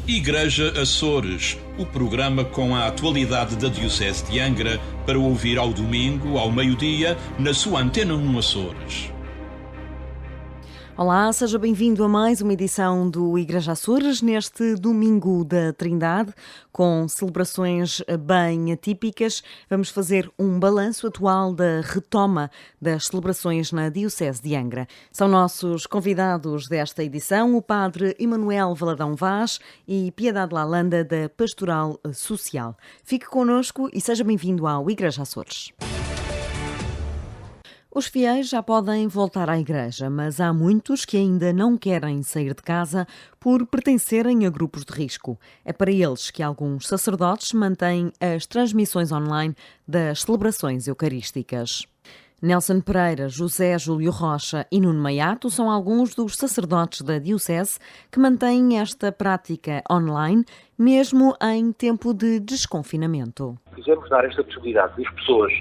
Igreja Açores, o programa com a atualidade da Diocese de Angra para ouvir ao domingo, ao meio-dia, na sua Antena 1 Açores. Olá, seja bem-vindo a mais uma edição do Igreja Açores, neste domingo da Trindade, com celebrações bem atípicas. Vamos fazer um balanço atual da retoma das celebrações na Diocese de Angra. São nossos convidados desta edição o Padre Emanuel Valadão Vaz e Piedade Lalanda, da Pastoral Social. Fique connosco e seja bem-vindo ao Igreja Açores. Os fiéis já podem voltar à igreja, mas há muitos que ainda não querem sair de casa por pertencerem a grupos de risco. É para eles que alguns sacerdotes mantêm as transmissões online das celebrações eucarísticas. Nelson Pereira, José Júlio Rocha e Nuno Maiato são alguns dos sacerdotes da Diocese que mantêm esta prática online, mesmo em tempo de desconfinamento. Quisemos dar esta possibilidade das pessoas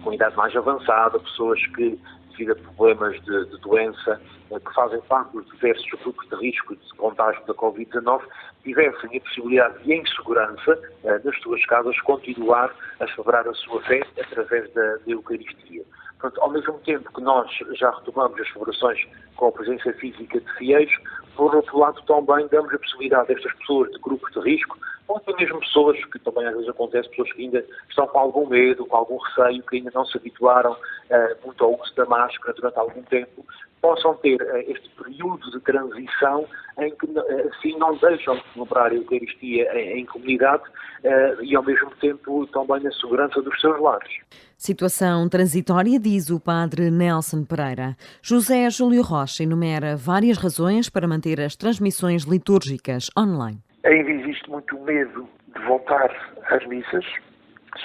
com idade mais avançada, pessoas que, devido a problemas de doença, que fazem parte dos diversos grupos de risco de contágio da Covid-19, tivessem a possibilidade de, em segurança, nas suas casas, continuar a celebrar a sua fé através da Eucaristia. Portanto, ao mesmo tempo que nós já retomamos as celebrações com a presença física de fiéis, por outro lado também damos a possibilidade a estas pessoas de grupos de risco, ou até mesmo pessoas, que também às vezes acontece, pessoas que ainda estão com algum medo, com algum receio, que ainda não se habituaram muito ao uso da máscara durante algum tempo, possam ter este período de transição em que assim não deixam de celebrar a Eucaristia em comunidade e ao mesmo tempo também na segurança dos seus lares. Situação transitória, diz o padre Nelson Pereira. José Júlio Rocha enumera várias razões para manter as transmissões litúrgicas online. Ainda existe muito medo de voltar às missas.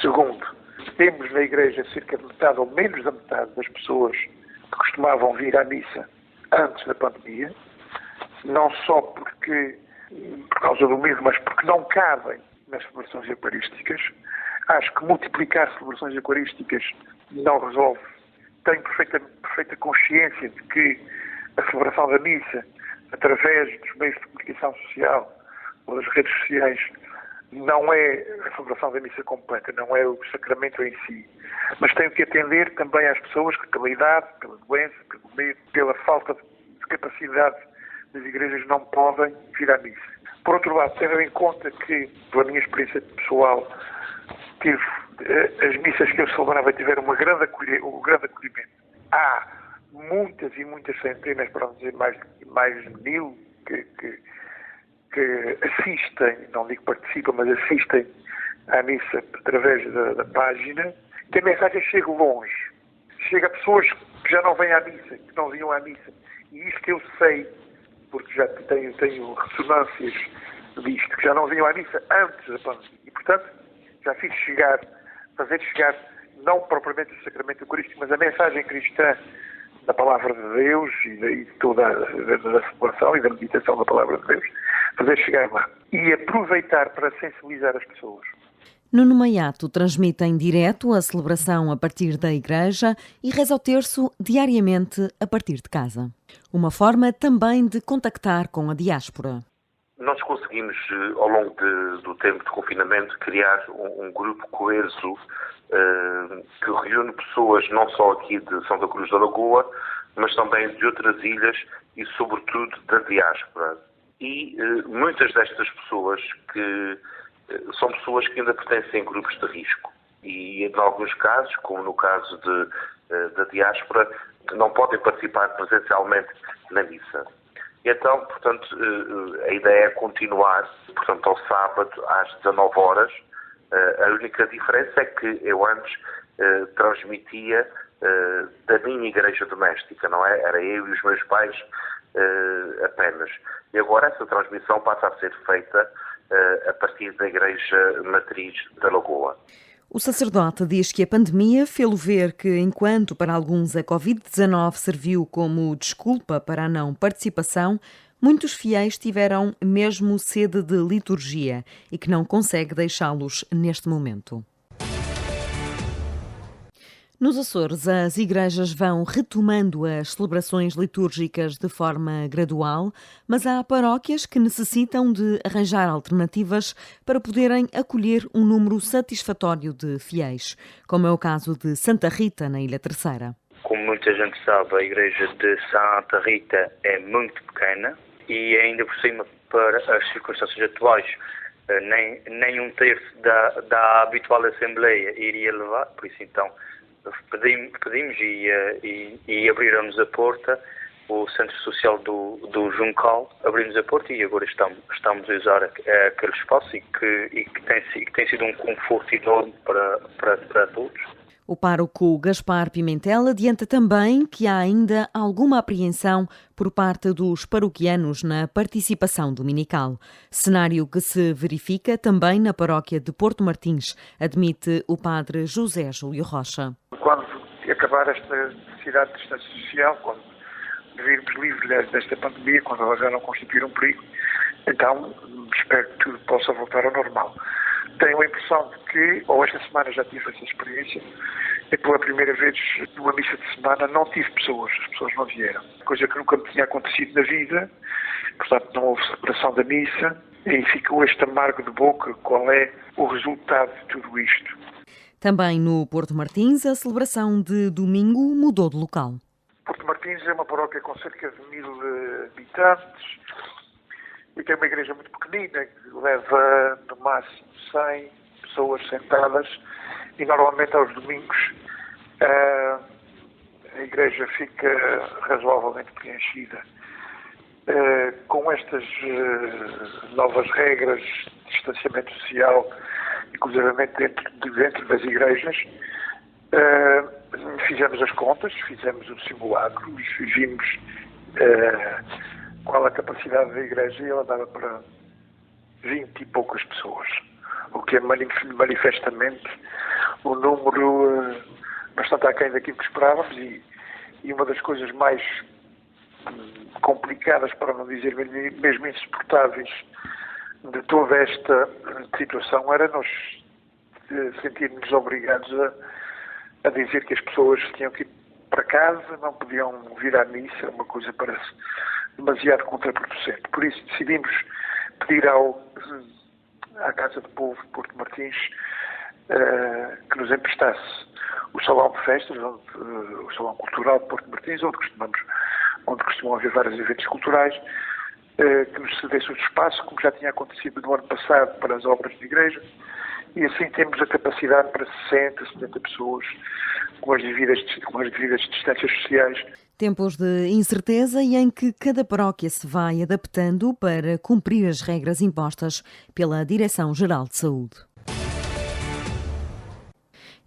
Segundo, temos na Igreja cerca de metade ou menos da metade das pessoas que costumavam vir à missa antes da pandemia, não só por causa do medo, mas porque não cabem nas celebrações eucarísticas. Acho que multiplicar celebrações eucarísticas não resolve. Tenho perfeita consciência de que a celebração da missa, através dos meios de comunicação social ou das redes sociais, não é a celebração da missa completa, não é o sacramento em si. Mas tenho que atender também às pessoas que, pela idade, pela doença, pelo medo, pela falta de capacidade das igrejas, não podem vir à missa. Por outro lado, tendo em conta que, pela minha experiência pessoal, as missas que eu celebrava tiveram um grande acolhimento. Há muitas e muitas centenas, para não dizer mais de 1000, que assistem, não digo participam, mas assistem à missa através da página, que a mensagem chega longe. Chega a pessoas que já não vêm à missa, que não vinham à missa. E isso que eu sei, porque já tenho ressonâncias disto, que já não vinham à missa antes da pandemia. E, portanto, já fazer chegar, não propriamente o sacramento eucarístico, mas a mensagem cristã da Palavra de Deus e de toda a celebração e da meditação da Palavra de Deus, fazer chegar lá. E aproveitar para sensibilizar as pessoas. Nuno Maiato transmite em direto a celebração a partir da igreja e reza o terço diariamente a partir de casa. Uma forma também de contactar com a diáspora. Nós conseguimos, ao longo do tempo de confinamento, criar um grupo coeso que reúne pessoas não só aqui de Santa Cruz da Lagoa, mas também de outras ilhas e, sobretudo, da diáspora. E muitas destas pessoas são pessoas que ainda pertencem a grupos de risco. E, em alguns casos, como no caso da diáspora, não podem participar presencialmente na missa. E então, portanto, a ideia é continuar, portanto, ao sábado às 19 horas. A única diferença é que eu antes transmitia da minha igreja doméstica, não é? Era eu e os meus pais apenas. E agora essa transmissão passa a ser feita a partir da igreja matriz da Lagoa. O sacerdote diz que a pandemia fê-lo ver que, enquanto para alguns a Covid-19 serviu como desculpa para a não participação, muitos fiéis tiveram mesmo sede de liturgia e que não consegue deixá-los neste momento. Nos Açores, as igrejas vão retomando as celebrações litúrgicas de forma gradual, mas há paróquias que necessitam de arranjar alternativas para poderem acolher um número satisfatório de fiéis, como é o caso de Santa Rita, na Ilha Terceira. Como muita gente sabe, a igreja de Santa Rita é muito pequena e ainda por cima, para as circunstâncias atuais, nem um terço da habitual Assembleia iria levar, por isso então pedimos e abriram-nos a porta, o Centro Social do Juncal abriu-nos a porta e agora estamos a usar aquele espaço e que tem sido um conforto enorme para todos. O pároco Gaspar Pimentel adianta também que há ainda alguma apreensão por parte dos paroquianos na participação dominical. Cenário que se verifica também na paróquia de Porto Martins, admite o padre José Júlio Rocha. Quando acabar esta necessidade de distância social, quando virmos livres desta pandemia, quando ela já não constituir um perigo, então espero que tudo possa voltar ao normal. Tenho a impressão de que, ou esta semana já tive essa experiência, e pela primeira vez numa missa de semana não tive pessoas, as pessoas não vieram. Coisa que nunca me tinha acontecido na vida, portanto não houve celebração da missa, e ficou este amargo de boca, qual é o resultado de tudo isto. Também no Porto Martins, a celebração de domingo mudou de local. Porto Martins é uma paróquia com cerca de 1000 habitantes e tem uma igreja muito pequenina, que leva no máximo 100 pessoas sentadas e normalmente aos domingos a igreja fica razoavelmente preenchida. Com estas novas regras de distanciamento social, inclusivamente dentro das igrejas, fizemos as contas, fizemos o simulacro, vimos qual a capacidade da igreja e ela dava para 20 e poucas pessoas, o que é manifestamente um número bastante aquém daquilo que esperávamos e uma das coisas mais complicadas, para não dizer mesmo insuportáveis, de toda esta situação era nós sentirmos obrigados a dizer que as pessoas tinham que ir para casa, não podiam vir à missa, uma coisa parece demasiado contraproducente. Por isso decidimos pedir à Casa do Povo de Porto Martins que nos emprestasse o Salão de Festas, o Salão Cultural de Porto Martins, onde costumam haver vários eventos culturais, que nos cedesse o espaço, como já tinha acontecido no ano passado para as obras de igreja, e assim temos a capacidade para 60, 70 pessoas com as devidas distâncias sociais. Tempos de incerteza e em que cada paróquia se vai adaptando para cumprir as regras impostas pela Direção-Geral de Saúde.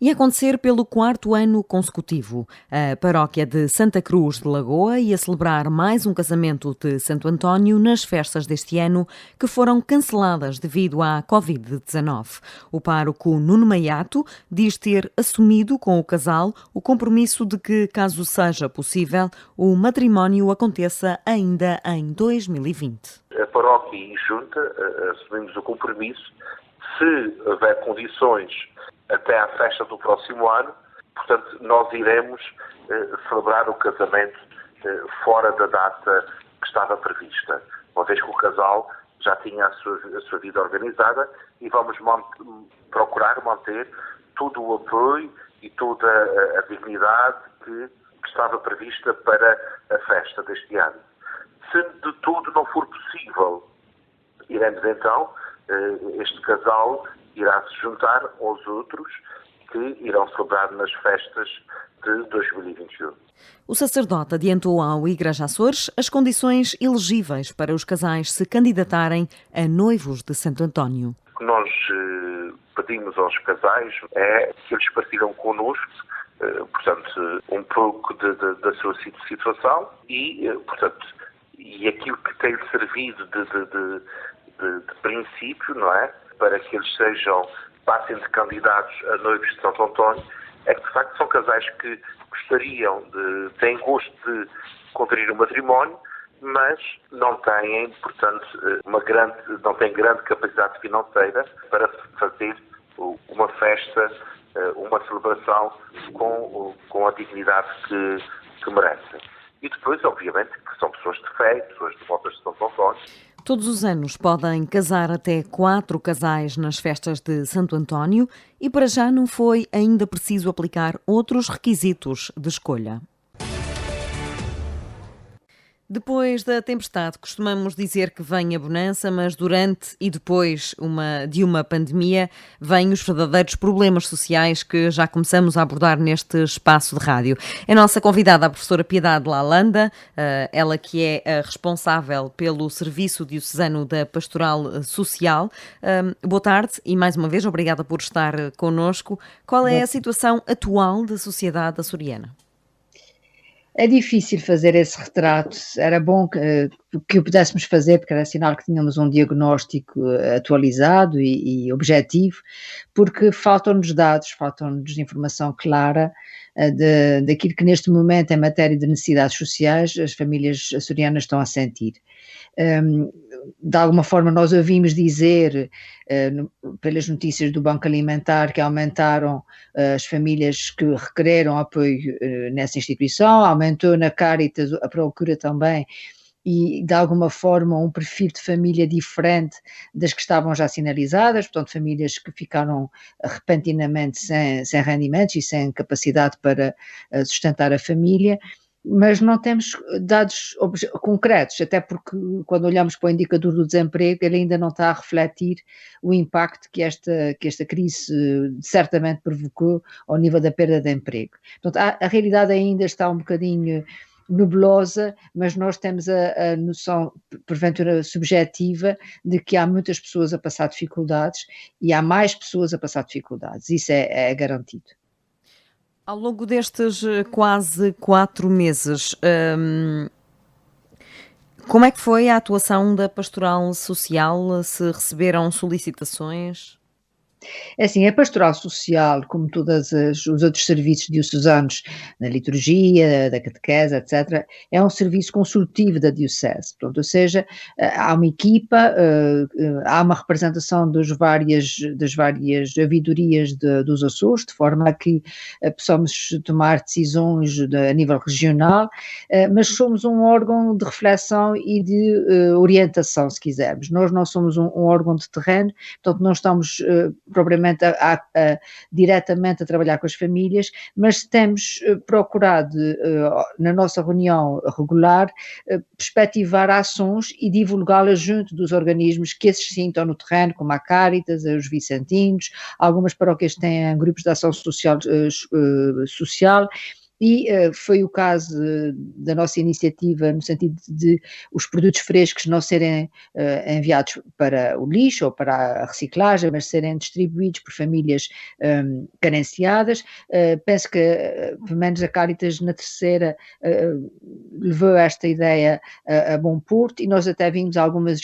E acontecer pelo 4º ano consecutivo. A paróquia de Santa Cruz de Lagoa ia celebrar mais um casamento de Santo António nas festas deste ano, que foram canceladas devido à Covid-19. O pároco Nuno Maiato diz ter assumido com o casal o compromisso de que, caso seja possível, o matrimónio aconteça ainda em 2020. A paróquia e junta assumimos o compromisso, se houver condições até à festa do próximo ano, portanto, nós iremos celebrar o casamento fora da data que estava prevista, uma vez que o casal já tinha a sua vida organizada e vamos procurar manter todo o apoio e toda a dignidade que estava prevista para a festa deste ano. Se de tudo não for possível, iremos então, este casal irá se juntar aos outros que irão celebrar nas festas de 2021. O sacerdote adiantou ao Igreja Açores as condições elegíveis para os casais se candidatarem a noivos de Santo António. O que nós pedimos aos casais é que eles partilham connosco, portanto, um pouco da sua situação e, portanto, e aquilo que tem servido de princípio, não é? Para que eles passem de candidatos a noivos de Santo António, é que de facto são casais que têm gosto de contrair um matrimónio, mas não têm, portanto, não têm grande capacidade financeira para fazer uma festa uma celebração com a dignidade que merecem. E depois, obviamente, que são pessoas de fé, pessoas devotas de Santo António. Todos os anos podem casar até 4 casais nas festas de Santo António e para já não foi ainda preciso aplicar outros requisitos de escolha. Depois da tempestade, costumamos dizer que vem a bonança, mas durante e depois de uma pandemia vêm os verdadeiros problemas sociais que já começamos a abordar neste espaço de rádio. É nossa convidada a professora Piedade Lalanda, ela que é a responsável pelo Serviço Diocesano da Pastoral Social. Boa tarde e mais uma vez obrigada por estar connosco. Qual é a situação atual da sociedade açoriana? É difícil fazer esse retrato, era bom que o pudéssemos fazer, porque era sinal que tínhamos um diagnóstico atualizado e objetivo, porque faltam-nos dados, faltam-nos informação clara daquilo que neste momento, em matéria de necessidades sociais, as famílias açorianas estão a sentir. De alguma forma nós ouvimos dizer pelas notícias do Banco Alimentar que aumentaram as famílias que requereram apoio nessa instituição, aumentou na Caritas a procura também e de alguma forma um perfil de família diferente das que estavam já sinalizadas, portanto famílias que ficaram repentinamente sem rendimentos e sem capacidade para sustentar a família. Mas não temos dados concretos, até porque quando olhamos para o indicador do desemprego, ele ainda não está a refletir o impacto que esta crise certamente provocou ao nível da perda de emprego. Portanto, a realidade ainda está um bocadinho nebulosa, mas nós temos a noção, porventura subjetiva, de que há muitas pessoas a passar dificuldades e há mais pessoas a passar dificuldades, isso é garantido. Ao longo destes quase 4 meses, como é que foi a atuação da Pastoral Social? Se receberam solicitações? É assim, a pastoral social, como todos os outros serviços diocesanos, na liturgia, da catequese, etc., é um serviço consultivo da diocese. Portanto, ou seja, há uma equipa, há uma representação das várias ouvidorias dos Açores, de forma a que possamos tomar decisões a nível regional, mas somos um órgão de reflexão e de orientação, se quisermos. Nós não somos um órgão de terreno, portanto não estamos propriamente diretamente a trabalhar com as famílias, mas temos procurado, na nossa reunião regular, perspectivar ações e divulgá-las junto dos organismos que esses sim estão no terreno, como a Caritas, os Vicentinos, algumas paróquias têm grupos de ação social, e foi o caso da nossa iniciativa no sentido de os produtos frescos não serem enviados para o lixo ou para a reciclagem, mas serem distribuídos por famílias carenciadas. Penso que, pelo menos a Caritas na terceira levou esta ideia a bom porto e nós até vimos algumas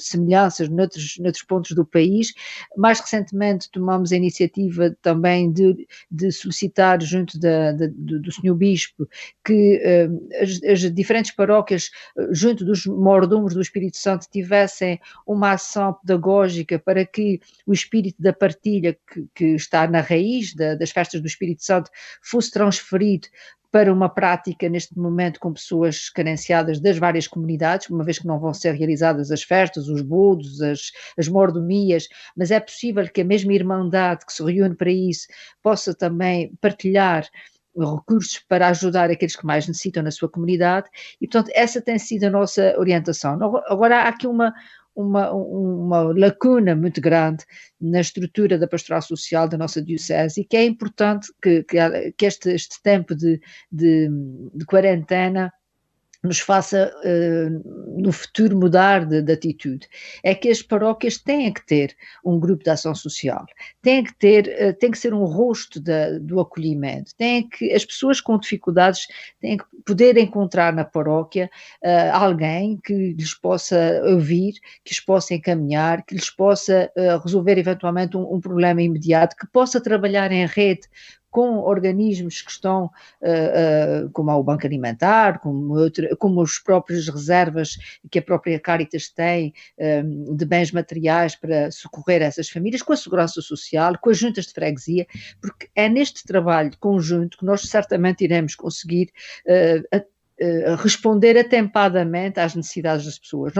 semelhanças noutros pontos do país. Mais recentemente tomamos a iniciativa também de solicitar junto do Sr. Bispo que as diferentes paróquias, junto dos mordomos do Espírito Santo, tivessem uma ação pedagógica para que o espírito da partilha que está na raiz das festas do Espírito Santo fosse transferido para uma prática neste momento com pessoas carenciadas das várias comunidades, uma vez que não vão ser realizadas as festas, os bodos, as mordomias, mas é possível que a mesma irmandade que se reúne para isso possa também partilhar recursos para ajudar aqueles que mais necessitam na sua comunidade e, portanto, essa tem sido a nossa orientação. Agora há aqui uma lacuna muito grande na estrutura da pastoral social da nossa diocese e que é importante que este tempo de quarentena nos faça no futuro mudar de atitude. É que as paróquias têm que ter um grupo de ação social, tem que ser um rosto do acolhimento, as pessoas com dificuldades têm que poder encontrar na paróquia alguém que lhes possa ouvir, que lhes possa encaminhar, que lhes possa resolver eventualmente um problema imediato, que possa trabalhar em rede com organismos que estão, como o Banco Alimentar, como as próprias reservas que a própria Caritas tem de bens materiais para socorrer essas famílias, com a Segurança Social, com as juntas de freguesia, porque é neste trabalho conjunto que nós certamente iremos conseguir responder atempadamente às necessidades das pessoas,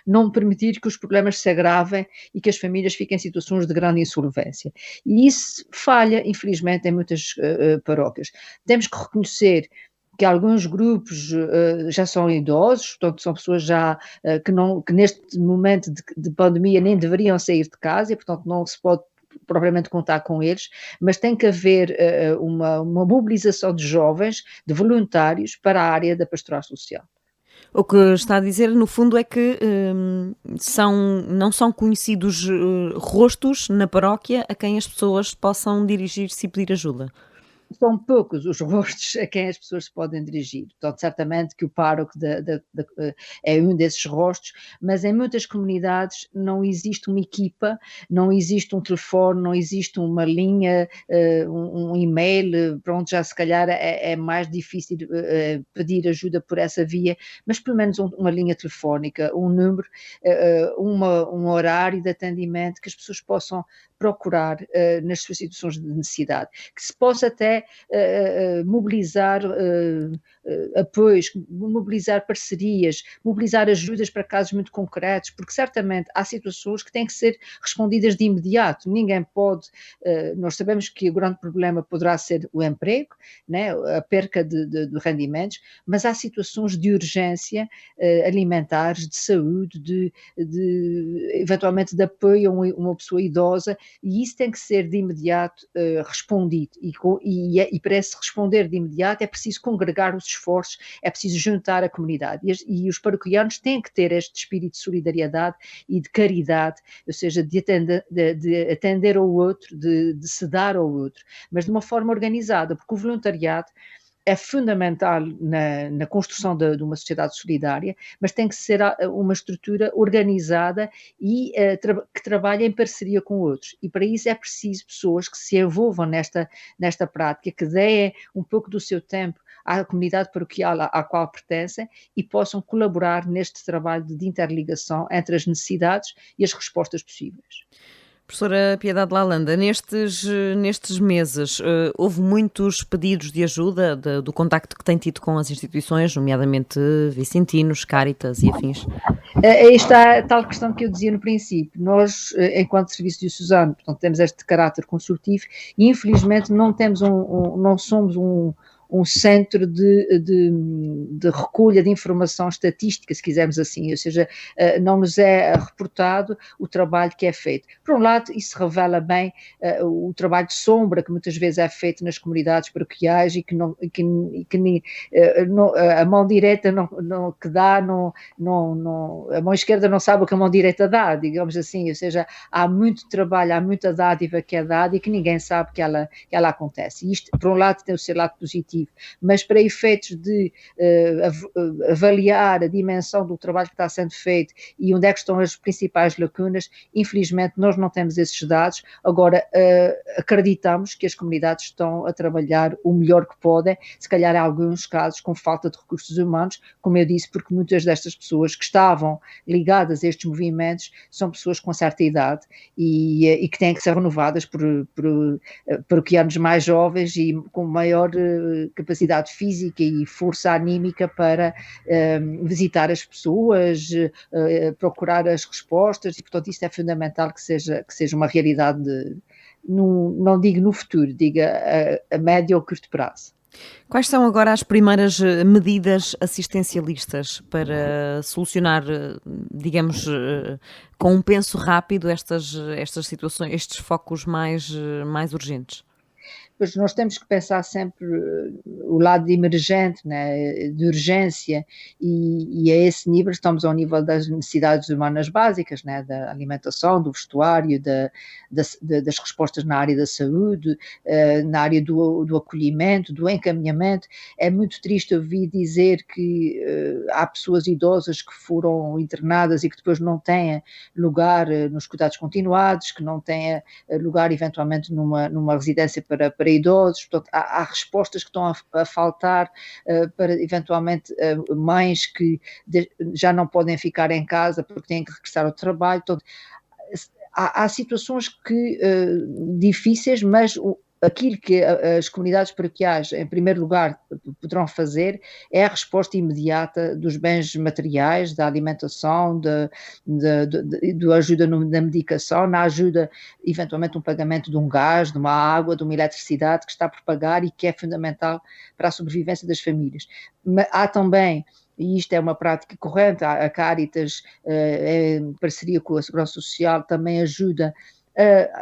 não permitir que os problemas se agravem e que as famílias fiquem em situações de grande insolvência. E isso falha, infelizmente, em muitas paróquias. Temos que reconhecer que alguns grupos já são idosos, portanto são pessoas já que neste momento de pandemia nem deveriam sair de casa e, portanto, não se pode propriamente contar com eles, mas tem que haver uma mobilização de jovens, de voluntários para a área da pastoral social. O que está a dizer, no fundo, é que não são conhecidos rostos na paróquia a quem as pessoas possam dirigir-se e pedir ajuda. São poucos os rostos a quem as pessoas se podem dirigir. Portanto, certamente que o pároco é um desses rostos, mas em muitas comunidades não existe uma equipa, não existe um telefone, não existe uma linha, um e-mail, pronto, já se calhar é mais difícil pedir ajuda por essa via, mas pelo menos uma linha telefónica, um número, um horário de atendimento que as pessoas possam procurar nas suas situações de necessidade, que se possa até mobilizar apoios, mobilizar parcerias, mobilizar ajudas para casos muito concretos, porque certamente há situações que têm que ser respondidas de imediato. Ninguém pode, nós sabemos que o grande problema poderá ser o emprego, né, a perca de rendimentos, mas há situações de urgência alimentares, de saúde, eventualmente de apoio a uma pessoa idosa, e isso tem que ser de imediato respondido, e para se responder de imediato é preciso congregar os esforços, é preciso juntar a comunidade, e os paroquianos têm que ter este espírito de solidariedade e de caridade, ou seja, de atender ao outro, de se dar ao outro, mas de uma forma organizada, porque o voluntariado é fundamental na construção de uma sociedade solidária, mas tem que ser uma estrutura organizada e que trabalhe em parceria com outros. E para isso é preciso pessoas que se envolvam nesta prática, que deem um pouco do seu tempo à comunidade paroquial à qual pertencem e possam colaborar neste trabalho de interligação entre as necessidades e as respostas possíveis. Professora Piedade Lalanda, nestes meses houve muitos pedidos de ajuda do contacto que tem tido com as instituições, nomeadamente Vicentinos, Caritas e afins? Aí está a tal questão que eu dizia no princípio. Nós, enquanto Serviço Diocesano, portanto, temos este caráter consultivo e, infelizmente, não somos um centro de recolha de informação estatística, se quisermos assim, ou seja, não nos é reportado o trabalho que é feito. Por um lado, isso revela bem o trabalho de sombra que muitas vezes é feito nas comunidades paroquiais e que a mão direita que dá, a mão esquerda não sabe o que a mão direita dá, digamos assim, ou seja, há muito trabalho, há muita dádiva que é dada e que ninguém sabe que ela acontece. E isto, por um lado, tem o seu lado positivo, mas para efeitos de avaliar a dimensão do trabalho que está sendo feito e onde é que estão as principais lacunas, infelizmente nós não temos esses dados. Agora, acreditamos que as comunidades estão a trabalhar o melhor que podem, se calhar em alguns casos com falta de recursos humanos, como eu disse, porque muitas destas pessoas que estavam ligadas a estes movimentos são pessoas com certa idade e que têm que ser renovadas por paroquianos mais jovens e com maior capacidade física e força anímica para visitar as pessoas, procurar as respostas, e portanto isto é fundamental que seja uma realidade, não digo no futuro, digo a médio ou curto prazo. Quais são agora as primeiras medidas assistencialistas para solucionar, digamos, com um penso rápido estas situações, estes focos mais urgentes? Pois nós temos que pensar sempre o lado emergente, né, de urgência, e a esse nível estamos ao nível das necessidades humanas básicas, né, da alimentação, do vestuário, das respostas na área da saúde, na área do acolhimento, do encaminhamento. É muito triste ouvir dizer que há pessoas idosas que foram internadas e que depois não têm lugar nos cuidados continuados, que não têm lugar eventualmente numa residência para para idosos, portanto, há respostas que estão a faltar para, eventualmente, mães que já não podem ficar em casa porque têm que regressar ao trabalho. Portanto, há situações difíceis, mas aquilo que as comunidades paroquiais, em primeiro lugar, poderão fazer é a resposta imediata dos bens materiais, da alimentação, da ajuda na medicação, na ajuda, eventualmente, um pagamento de um gás, de uma água, de uma eletricidade que está por pagar e que é fundamental para a sobrevivência das famílias. Mas há também, e isto é uma prática corrente, a Caritas, em parceria com a Segurança Social, também ajuda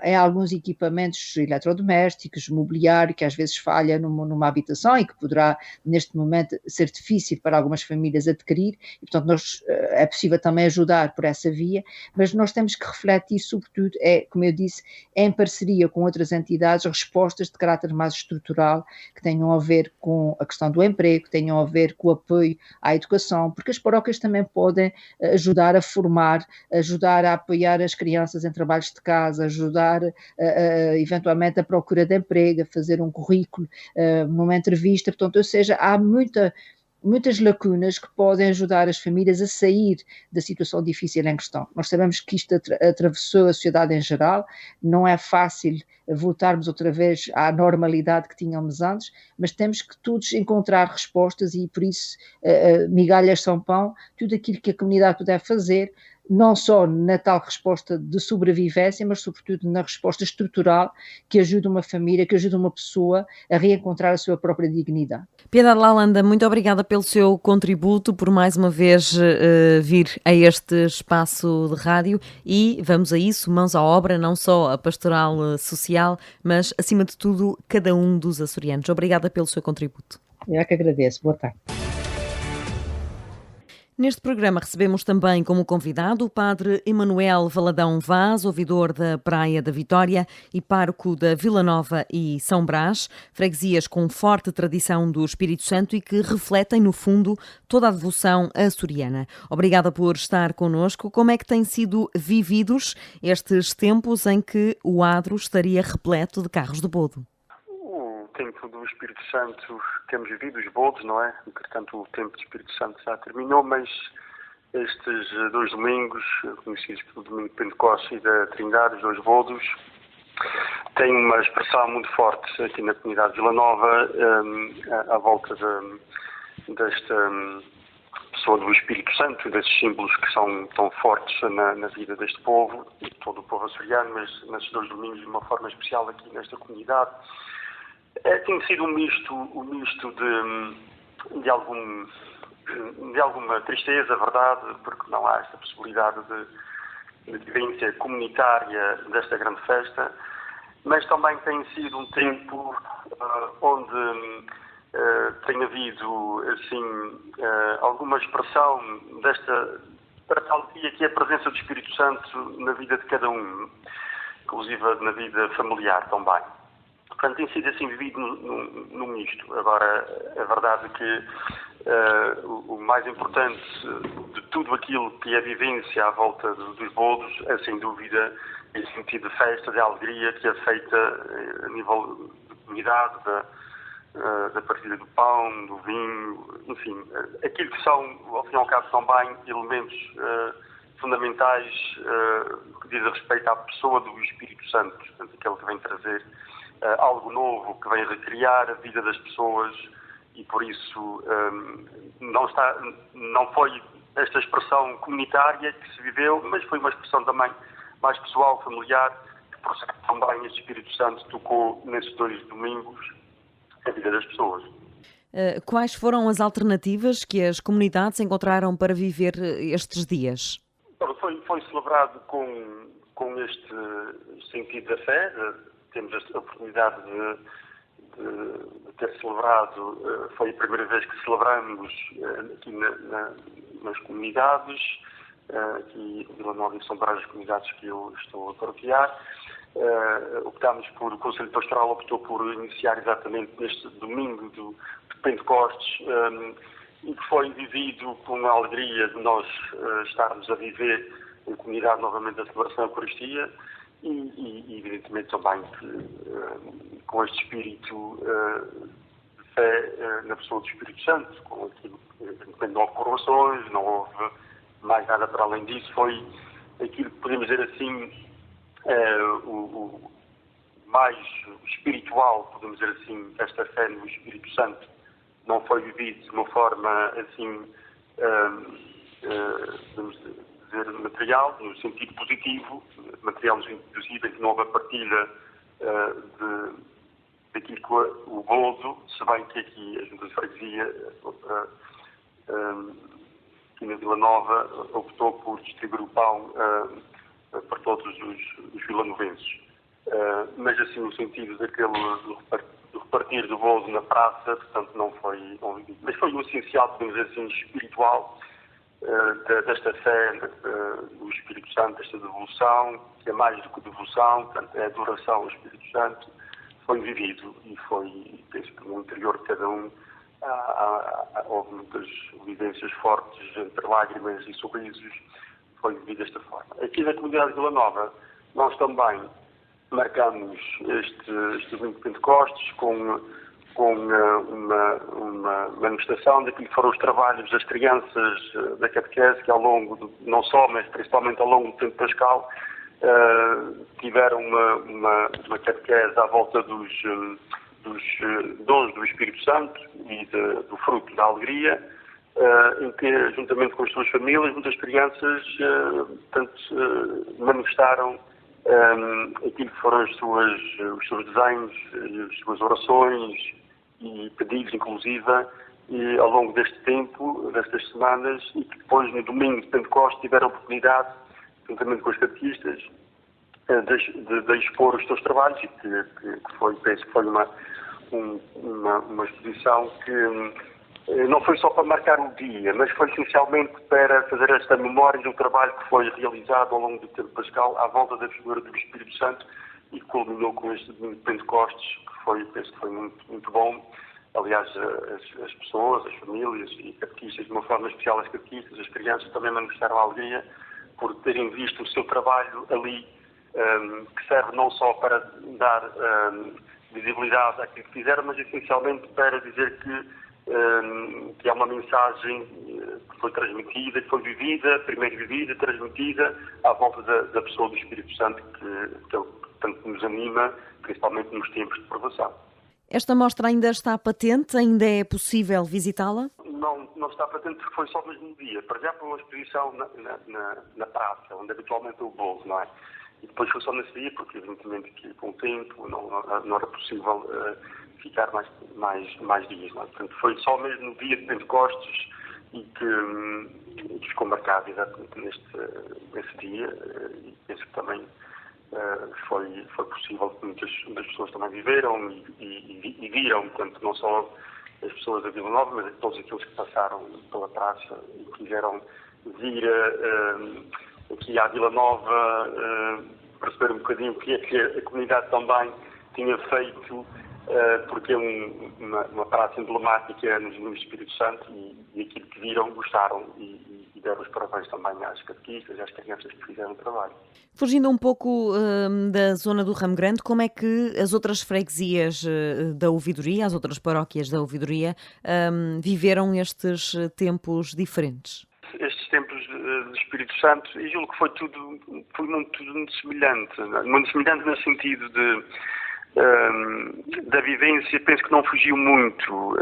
em alguns equipamentos eletrodomésticos, mobiliário, que às vezes falha numa habitação e que poderá, neste momento, ser difícil para algumas famílias adquirir, e, portanto, é possível também ajudar por essa via, mas nós temos que refletir, sobretudo, como eu disse, em parceria com outras entidades, respostas de caráter mais estrutural, que tenham a ver com a questão do emprego, que tenham a ver com o apoio à educação, porque as paróquias também podem ajudar a formar, ajudar a apoiar as crianças em trabalhos de casa, ajudar eventualmente a procura de emprego, a fazer um currículo, numa entrevista, portanto, ou seja, há muitas lacunas que podem ajudar as famílias a sair da situação difícil em questão. Nós sabemos que isto atravessou a sociedade em geral, não é fácil voltarmos outra vez à normalidade que tínhamos antes, mas temos que todos encontrar respostas e, por isso, migalhas são pão, tudo aquilo que a comunidade puder fazer, não só na tal resposta de sobrevivência, mas sobretudo na resposta estrutural que ajuda uma família, que ajuda uma pessoa a reencontrar a sua própria dignidade. Piedade Lalanda, muito obrigada pelo seu contributo, por mais uma vez vir a este espaço de rádio, e vamos a isso, mãos à obra, não só a pastoral social, mas acima de tudo cada um dos açorianos. Obrigada pelo seu contributo. Eu é que agradeço. Boa tarde. Neste programa recebemos também como convidado o padre Emanuel Valadão Vaz, ouvidor da Praia da Vitória e pároco da Vila Nova e São Brás, freguesias com forte tradição do Espírito Santo e que refletem, no fundo, toda a devoção açoriana. Obrigada por estar connosco. Como é que têm sido vividos estes tempos em que o adro estaria repleto de carros de bodo? O tempo do Espírito Santo, temos vivido os bodos, não é? Entretanto, o tempo do Espírito Santo já terminou, mas estes 2 domingos, conhecidos pelo Domingo de Pentecostes e da Trindade, os 2 bodos, têm uma expressão muito forte aqui na comunidade de Vila Nova, à volta desta pessoa do Espírito Santo, desses símbolos que são tão fortes na vida deste povo, e todo o povo açoriano, mas nesses 2 domingos de uma forma especial aqui nesta comunidade. Tem sido um misto de alguma tristeza, verdade, porque não há esta possibilidade de vivência comunitária desta grande festa, mas também tem sido um tempo onde tem havido, assim, alguma expressão desta alegria que é a presença do Espírito Santo na vida de cada um, inclusive na vida familiar também. Portanto, tem sido assim vivido num misto. Agora, é verdade que o mais importante de tudo aquilo que é a vivência à volta dos bodos é, sem dúvida, esse sentido de festa, de alegria que é feita a nível de comunidade, da partilha do pão, do vinho, enfim, aquilo que são, ao fim e ao cabo, também elementos fundamentais que dizem respeito à pessoa do Espírito Santo, portanto, aquele que vem trazer algo novo, que vem recriar a vida das pessoas, e por isso não foi esta expressão comunitária que se viveu, mas foi uma expressão também mais pessoal, familiar, que por isso também este Espírito Santo tocou nesses 2 domingos a vida das pessoas. Quais foram as alternativas que as comunidades encontraram para viver estes dias? Foi celebrado com este sentido da fé. Temos a oportunidade de ter celebrado, foi a primeira vez que celebramos aqui nas comunidades, aqui em Vila Nova e São Brás, as comunidades que eu estou a paroquiar. O Conselho Pastoral optou por iniciar exatamente neste domingo de Pentecostes, e que foi vivido com a alegria de nós estarmos a viver em comunidade novamente a celebração da Eucaristia, e evidentemente também que, com este espírito de fé na pessoa do Espírito Santo, com aquilo que não houve corrupções, não houve mais nada para além disso, foi aquilo que podemos dizer assim, o mais espiritual, podemos dizer assim, esta fé no Espírito Santo não foi vivido de uma forma assim, podemos dizer, material, no sentido positivo, material no sentido positivo, em que não houve a partilha daquilo que o bolso, se bem que aqui a Junta de Freguesia, aqui na Vila Nova, optou por distribuir o pão para todos os vilanovenses. Mas assim, no sentido do repartir do bolso na praça, portanto, não foi. Mas foi o essencial, podemos dizer assim, espiritual, desta fé do Espírito Santo, desta devoção, que é mais do que devoção, portanto, é adoração ao Espírito Santo, foi vivido e foi, penso que no interior de cada um houve muitas vivências fortes entre lágrimas e sorrisos, foi vivido desta forma. Aqui na comunidade de Vila Nova, nós também marcamos este domingo de Pentecostes com uma manifestação daquilo que foram os trabalhos das crianças da catequese, que ao longo, não só, mas principalmente ao longo do tempo pascal, tiveram uma catequese à volta dos dons do Espírito Santo e do fruto da alegria, em que, juntamente com as suas famílias, muitas crianças manifestaram aquilo que foram os seus desenhos, as suas orações e pedidos, inclusive, e ao longo deste tempo, destas semanas, e que depois, no domingo de Pentecostes, tiveram a oportunidade, juntamente com os catequistas, de expor os seus trabalhos, e que penso que foi uma exposição que não foi só para marcar o dia, mas foi essencialmente para fazer esta memória do trabalho que foi realizado ao longo do tempo pascal à volta da figura do Espírito Santo e que culminou com este domingo de Pentecostes, que penso que foi muito, muito bom. Aliás, as pessoas, as famílias e catequistas, de uma forma especial as catequistas, as crianças também manifestaram a alegria por terem visto o seu trabalho ali, que serve não só para dar visibilidade àquilo que fizeram, mas essencialmente para dizer que é uma mensagem que foi transmitida, que foi vivida, primeiro vivida, transmitida à volta da pessoa do Espírito Santo, que tanto nos anima, principalmente nos tempos de provação. Esta mostra ainda está patente? Ainda é possível visitá-la? Não está patente porque foi só no mesmo dia. Por exemplo, uma exposição na praça, onde habitualmente é o bolo, não é? E depois foi só nesse dia, porque evidentemente que com o tempo não era possível ficar mais dias, não é? Portanto, foi só mesmo no dia de Pentecostes e que ficou marcado exatamente nesse dia, e penso que também foi possível que muitas pessoas também viveram e viram, portanto, não só as pessoas da Vila Nova, mas todos aqueles que passaram pela praça e quiseram vir aqui à Vila Nova, perceber um bocadinho o que é que a comunidade também tinha feito, porque é uma praça emblemática no Espírito Santo, e aquilo que viram, gostaram e deram os parabéns também às catequistas e às crianças que fizeram o trabalho. Fugindo um pouco da zona do Ramo Grande, como é que as outras freguesias da ouvidoria, as outras paróquias da ouvidoria, viveram estes tempos diferentes? Estes tempos do Espírito Santo, e julgo que foi muito semelhante. Muito semelhante no sentido da vivência, penso que não fugiu muito.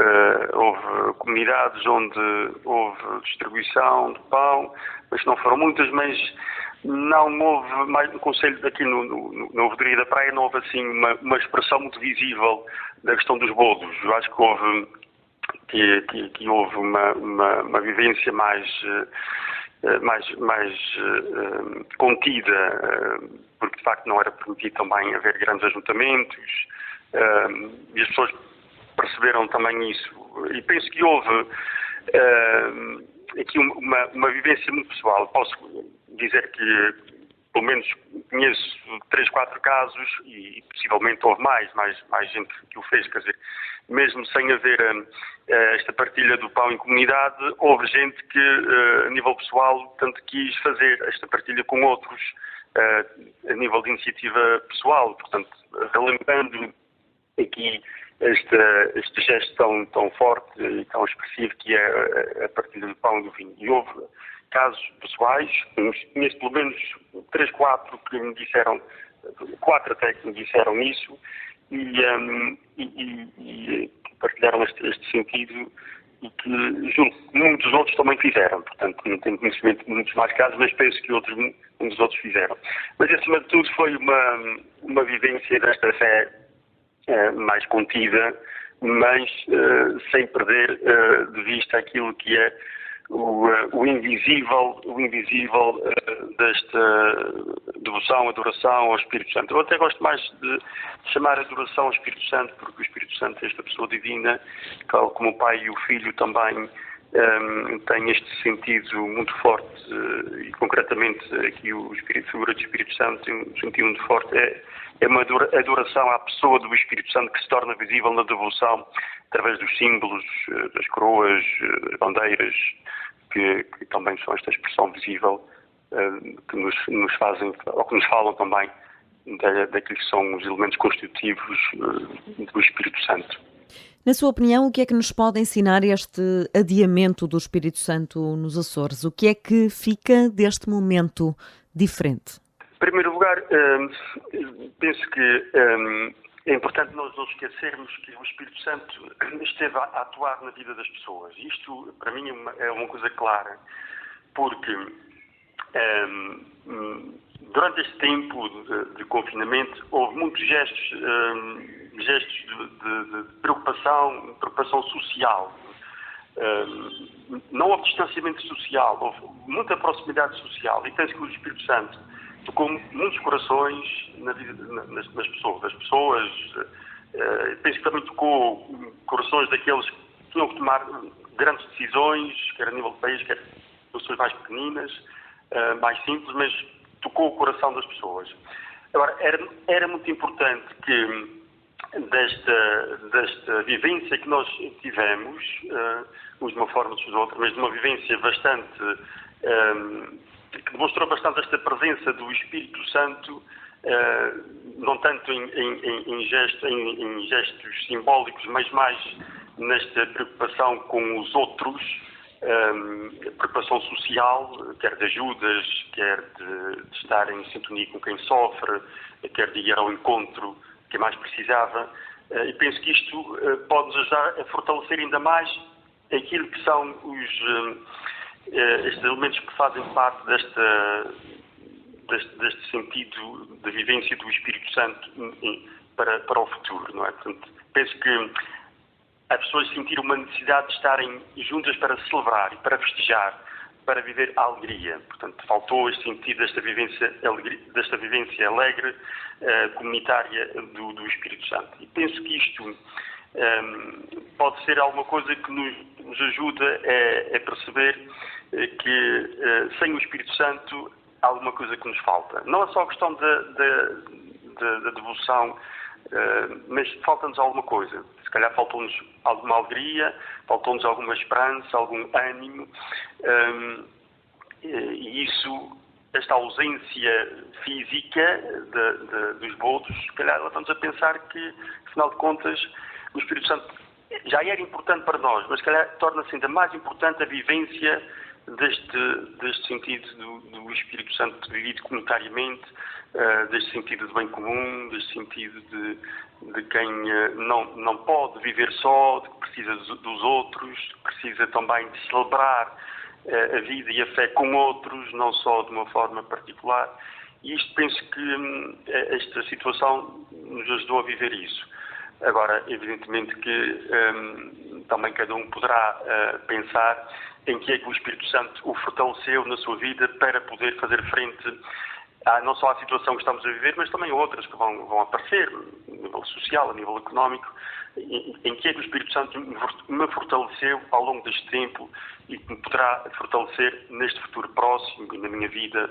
Houve comunidades onde houve distribuição de pão, mas não foram muitas, mas não houve mais no Conselho, aqui na Ouvidoria da Praia, não houve assim uma expressão muito visível da questão dos bolos. Eu acho que houve uma vivência mais contida, porque de facto não era permitido também haver grandes ajuntamentos, e as pessoas perceberam também isso. E penso que houve aqui uma vivência muito pessoal. Posso dizer que pelo menos conheço 3, 4 casos, e possivelmente houve mais gente que o fez, quer dizer, mesmo sem haver esta partilha do pão em comunidade, houve gente que, a nível pessoal, tanto quis fazer esta partilha com outros, a nível de iniciativa pessoal. Portanto, relembrando aqui este gesto tão forte e tão expressivo que é a partilha do pão e do vinho. E houve casos pessoais, conheço pelo menos 3, 4 que me disseram, 4 até que me disseram isso, e partilharam este sentido, e que julgo que muitos outros também fizeram. Portanto, não tenho conhecimento de muitos mais casos, mas penso que muitos outros fizeram. Mas, acima de tudo, foi uma vivência desta fé mais contida, mas sem perder de vista aquilo que é o invisível desta devoção, adoração ao Espírito Santo. Eu até gosto mais de chamar adoração ao Espírito Santo, porque o Espírito Santo é esta pessoa divina, tal como o Pai e o Filho também tem este sentido muito forte, e concretamente aqui a figura do Espírito Santo tem um sentido muito forte. É uma adoração à pessoa do Espírito Santo que se torna visível na devoção através dos símbolos, das coroas, das bandeiras, que também são esta expressão visível, que nos fazem, ou que nos falam também daqueles que são os elementos constitutivos do Espírito Santo. Na sua opinião, o que é que nos pode ensinar este adiamento do Espírito Santo nos Açores? O que é que fica deste momento diferente? Em primeiro lugar, penso que é importante nós não esquecermos que o Espírito Santo esteve a atuar na vida das pessoas. Isto, para mim, é uma coisa clara, porque durante este tempo de confinamento houve muitos gestos de preocupação social. Não houve distanciamento social, houve muita proximidade social, e penso que o Espírito Santo tocou muitos corações na vida das pessoas. Penso que também tocou corações daqueles que tinham que tomar grandes decisões, quer a nível do país, quer pessoas mais pequeninas, mais simples, mas tocou o coração das pessoas. Agora, era muito importante que desta vivência que nós tivemos, uns de uma forma, outros de outra, mas de uma vivência bastante que demonstrou bastante esta presença do Espírito Santo, não tanto em gestos simbólicos, mas mais nesta preocupação com os outros, preocupação social, quer de ajudas, quer de estar em sintonia com quem sofre, quer de ir ao encontro de quem mais precisava. E penso que isto pode nos ajudar a fortalecer ainda mais aquilo que são estes elementos que fazem parte deste sentido de vivência do Espírito Santo para o futuro, não é? Portanto, penso que as pessoas sentiram uma necessidade de estarem juntas para celebrar e para festejar, para viver a alegria. Portanto, faltou este sentido desta vivência alegre, comunitária do Espírito Santo. E penso que isto pode ser alguma coisa que nos ajuda a perceber que sem o Espírito Santo há alguma coisa que nos falta. Não é só a questão da devoção, mas falta-nos alguma coisa. Se calhar faltou-nos alguma alegria, faltou-nos alguma esperança, algum ânimo, e isso, esta ausência física dos bodos, se calhar leva-nos a pensar que, afinal de contas, o Espírito Santo já era importante para nós, mas se calhar torna-se ainda mais importante a vivência deste sentido do Espírito Santo vivido comunitariamente, deste sentido de bem comum, deste sentido de quem não pode viver só, de que precisa dos outros, precisa também de celebrar a vida e a fé com outros, não só de uma forma particular. E isto, penso que esta situação nos ajudou a viver isso. Agora, evidentemente que também cada um poderá pensar em que é que o Espírito Santo o fortaleceu na sua vida para poder fazer frente não só à situação que estamos a viver, mas também a outras que vão aparecer, a nível social, a nível económico, em que é que o Espírito Santo me fortaleceu ao longo deste tempo e que me poderá fortalecer neste futuro próximo e na minha vida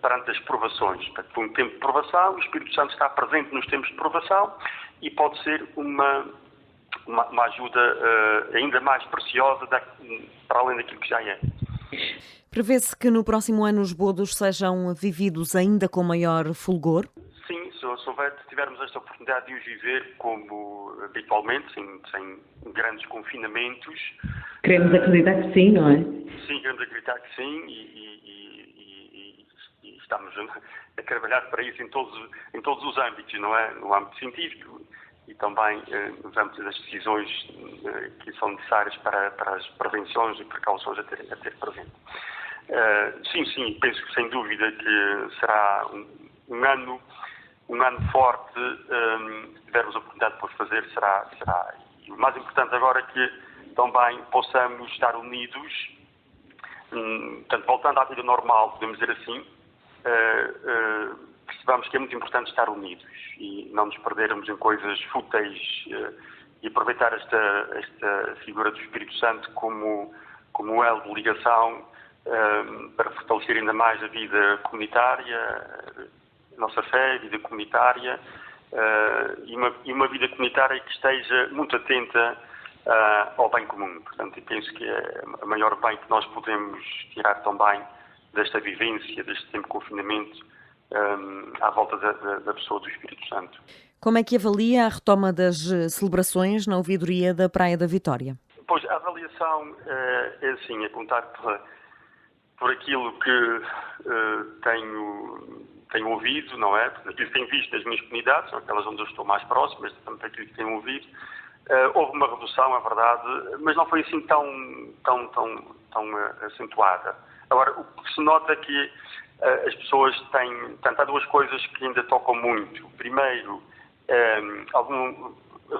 perante as provações. Portanto, foi um tempo de provação, o Espírito Santo está presente nos tempos de provação e pode ser uma ajuda ainda mais preciosa para além daquilo que já é. Prevê-se que no próximo ano os bodos sejam vividos ainda com maior fulgor? Sim, se tivermos esta oportunidade de os viver como habitualmente, sem grandes confinamentos. Queremos acreditar que sim, não é? Sim, queremos acreditar que sim e estamos a trabalhar para isso em todos os âmbitos, não é? No âmbito científico e também nos âmbitos das decisões que são necessárias para as prevenções e precauções a ter presente. Sim, penso que sem dúvida que será um ano forte, se tivermos a oportunidade de fazer, será. E o mais importante agora é que também possamos estar unidos, portanto, voltando à vida normal, podemos dizer assim, percebamos que é muito importante estar unidos e não nos perdermos em coisas fúteis e aproveitar esta figura do Espírito Santo como elo de ligação para fortalecer ainda mais a vida comunitária, a nossa fé, a vida comunitária e uma vida comunitária que esteja muito atenta ao bem comum. Portanto, eu penso que é o maior bem que nós podemos tirar também desta vivência, deste tempo de confinamento, à volta da pessoa do Espírito Santo. Como é que avalia a retoma das celebrações na ouvidoria da Praia da Vitória? Pois, a avaliação é assim, é contar por aquilo que tenho ouvido, não é? Aquilo que tenho visto nas minhas comunidades, são aquelas onde eu estou mais próximo, mas também aquilo que tenho ouvido. Houve uma redução, é verdade, mas não foi assim tão acentuada. Agora, o que se nota é que as pessoas têm... Portanto, há duas coisas que ainda tocam muito. Primeiro, algum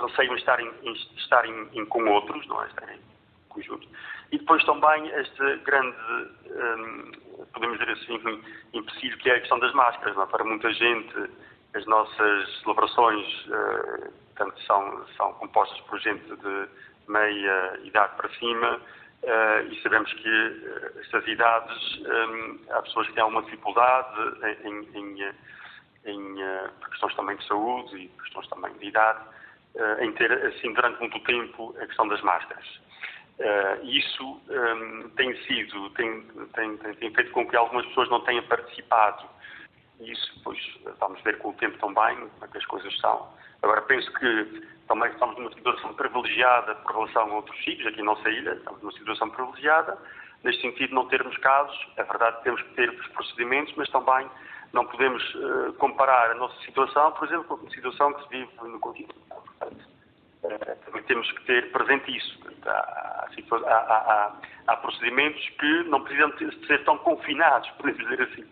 receio em estar com outros, não é? Estar em conjunto. E depois também este grande, podemos dizer assim, empecilho que é a questão das máscaras, não é? Para muita gente, as nossas celebrações portanto, são compostas por gente de meia idade para cima, e sabemos que estas idades, há pessoas que têm alguma dificuldade por questões também de saúde e por questões também de idade, em ter, assim, durante muito tempo, a questão das máscaras. Isso tem feito com que algumas pessoas não tenham participado. Isso, pois, vamos ver com o tempo também, como é que as coisas são. Agora, penso que também estamos numa situação privilegiada por relação a outros sítios, aqui na nossa ilha, estamos numa situação privilegiada, neste sentido de não termos casos. É verdade que temos que ter os procedimentos, mas também não podemos comparar a nossa situação, por exemplo, com a situação que se vive no continente. Também temos que ter presente isso. Há procedimentos que não precisam de ser tão confinados, podemos dizer assim.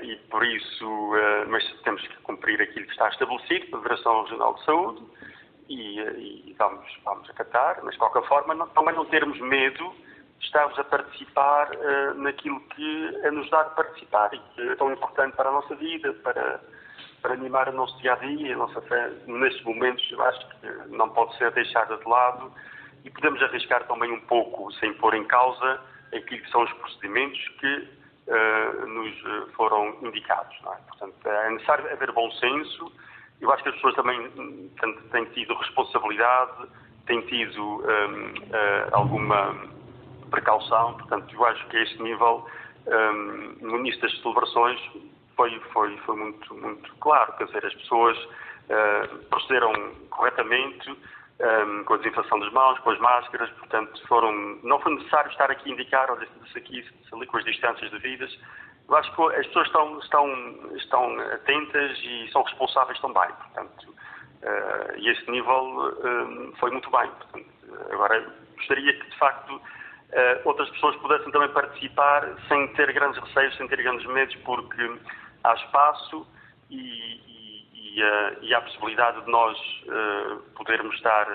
E por isso, mas temos que cumprir aquilo que está estabelecido pela Direção Regional de Saúde e vamos acatar, mas de qualquer forma também não termos medo de estarmos a participar naquilo que é nos dar a participar e que é tão importante para a nossa vida, para animar o nosso dia-a-dia, a nossa fé. Nestes momentos, eu acho que não pode ser deixada de lado e podemos arriscar também um pouco, sem pôr em causa aquilo que são os procedimentos que nos foram indicados. Não é? Portanto, é necessário haver bom senso. Eu acho que as pessoas também têm tido responsabilidade, têm tido alguma precaução. Portanto, eu acho que a este nível, no início das celebrações, foi muito, muito claro. Quer dizer, as pessoas procederam corretamente, com a desinfecção das mãos, com as máscaras, portanto, não foi necessário estar aqui a indicar, olha, se aqui, se ali, com as distâncias devidas. Eu acho que as pessoas estão atentas e são responsáveis também, portanto, e esse nível foi muito bem. Portanto, agora, gostaria que, de facto, outras pessoas pudessem também participar sem ter grandes receios, sem ter grandes medos, porque há espaço e há a possibilidade de nós podermos estar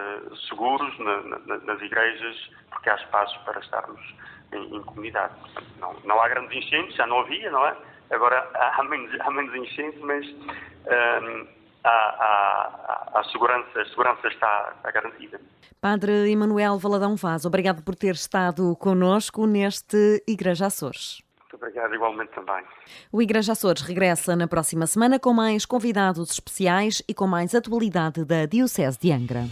seguros nas igrejas, porque há espaços para estarmos em comunidade. Portanto, não há grandes enchentes, já não havia, não é? Agora há menos enchentes, mas a segurança está garantida. Padre Emanuel Valadão Vaz, obrigado por ter estado connosco neste Igreja Açores. Muito obrigado, igualmente também. O Igreja Açores regressa na próxima semana com mais convidados especiais e com mais atualidade da Diocese de Angra.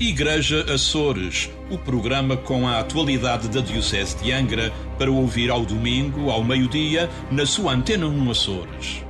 Igreja Açores, o programa com a atualidade da Diocese de Angra para ouvir ao domingo, ao meio-dia, na sua Antena 1 Açores.